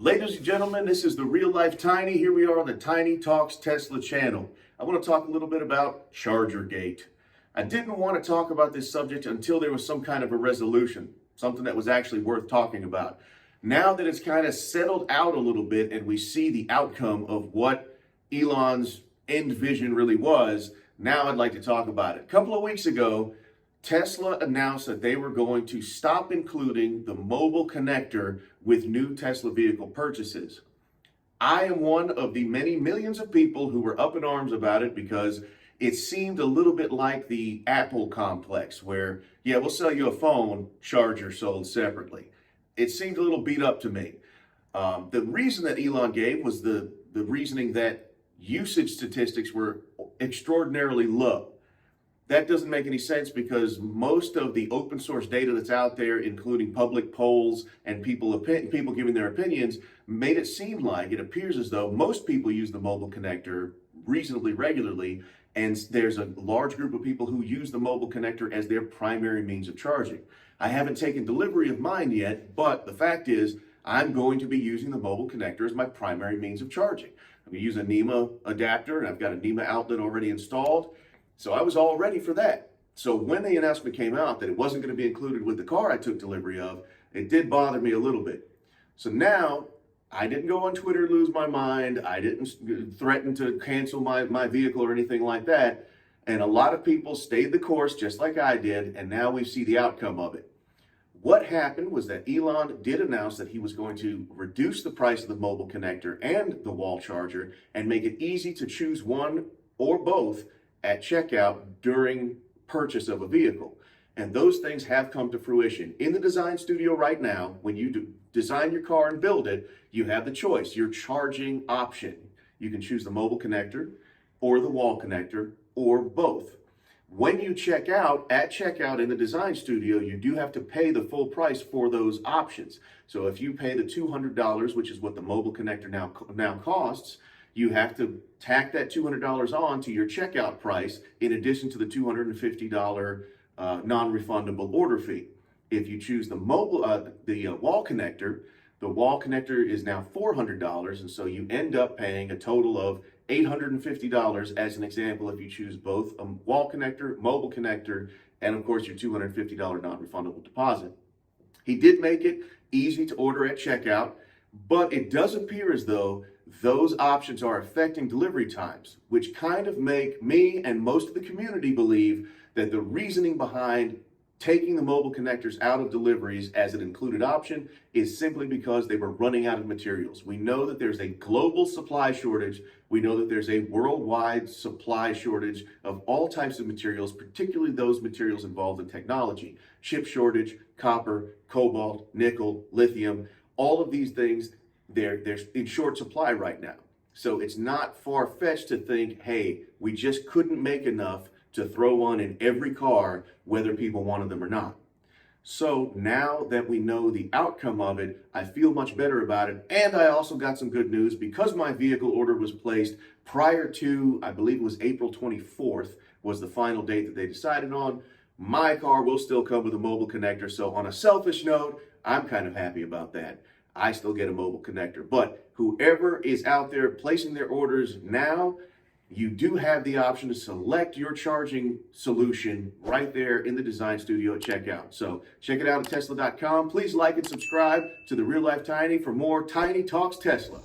Ladies and gentlemen, this is the Real Life Tiny. Here we are on the Tiny Talks Tesla channel. I want to talk a little bit about Chargergate. I didn't want to talk about this subject until there was some kind of a resolution, something that was actually worth talking about. Now that it's kind of settled out a little bit and we see the outcome of what Elon's end vision really was, now I'd like to talk about it. A couple of weeks ago, Tesla announced that they were going to stop including the mobile connector with new Tesla vehicle purchases. I am one of the many millions of people who were up in arms about it because it seemed a little bit like the Apple complex where, yeah, we'll sell you a phone, charger sold separately. It seemed a little beat up to me. The reason that Elon gave was the reasoning that usage statistics were extraordinarily low. That doesn't make any sense because most of the open source data that's out there, including public polls and people giving their opinions, made it seem like it appears as though most people use the mobile connector reasonably regularly, and there's a large group of people who use the mobile connector as their primary means of charging. I haven't taken delivery of mine yet, but the fact is I'm going to be using the mobile connector as my primary means of charging. I'm going to use a NEMA adapter, and I've got a NEMA outlet already installed. So I was all ready for that. So when the announcement came out that it wasn't going to be included with the car I took delivery of, it did bother me a little bit. So now I didn't go on Twitter, lose my mind. I didn't threaten to cancel my vehicle or anything like that. And a lot of people stayed the course just like I did. And now we see the outcome of it. What happened was that Elon did announce that he was going to reduce the price of the mobile connector and the wall charger and make it easy to choose one or both at checkout during purchase of a vehicle. And those things have come to fruition. In the design studio right now, when you design your car and build it, you have the choice, your charging option. You can choose the mobile connector or the wall connector or both. When you check out, at checkout in the design studio, you do have to pay the full price for those options. So if you pay the $200, which is what the mobile connector now costs, you have to tack that $200 on to your checkout price in addition to the $250 non-refundable order fee. If you choose the wall connector, the wall connector is now $400, and so you end up paying a total of $850 as an example if you choose both a wall connector, mobile connector, and of course your $250 non-refundable deposit. He did make it easy to order at checkout, but it does appear as though those options are affecting delivery times, which kind of make me and most of the community believe that the reasoning behind taking the mobile connectors out of deliveries as an included option is simply because they were running out of materials. We know that there's a global supply shortage. We know that there's a worldwide supply shortage of all types of materials, particularly those materials involved in technology. Chip shortage, copper, cobalt, nickel, lithium, all of these things, they're in short supply right now. So it's not far-fetched to think, hey, we just couldn't make enough to throw on in every car, whether people wanted them or not. So now that we know the outcome of it, I feel much better about it. And I also got some good news because my vehicle order was placed prior to, I believe it was April 24th was the final date that they decided on. My car will still come with a mobile connector. So on a selfish note, I'm kind of happy about that. I still get a mobile connector, but whoever is out there placing their orders now, you do have the option to select your charging solution right there in the design studio at checkout. So check it out at tesla.com. Please like and subscribe to the Real Life Tiny for more Tiny Talks Tesla.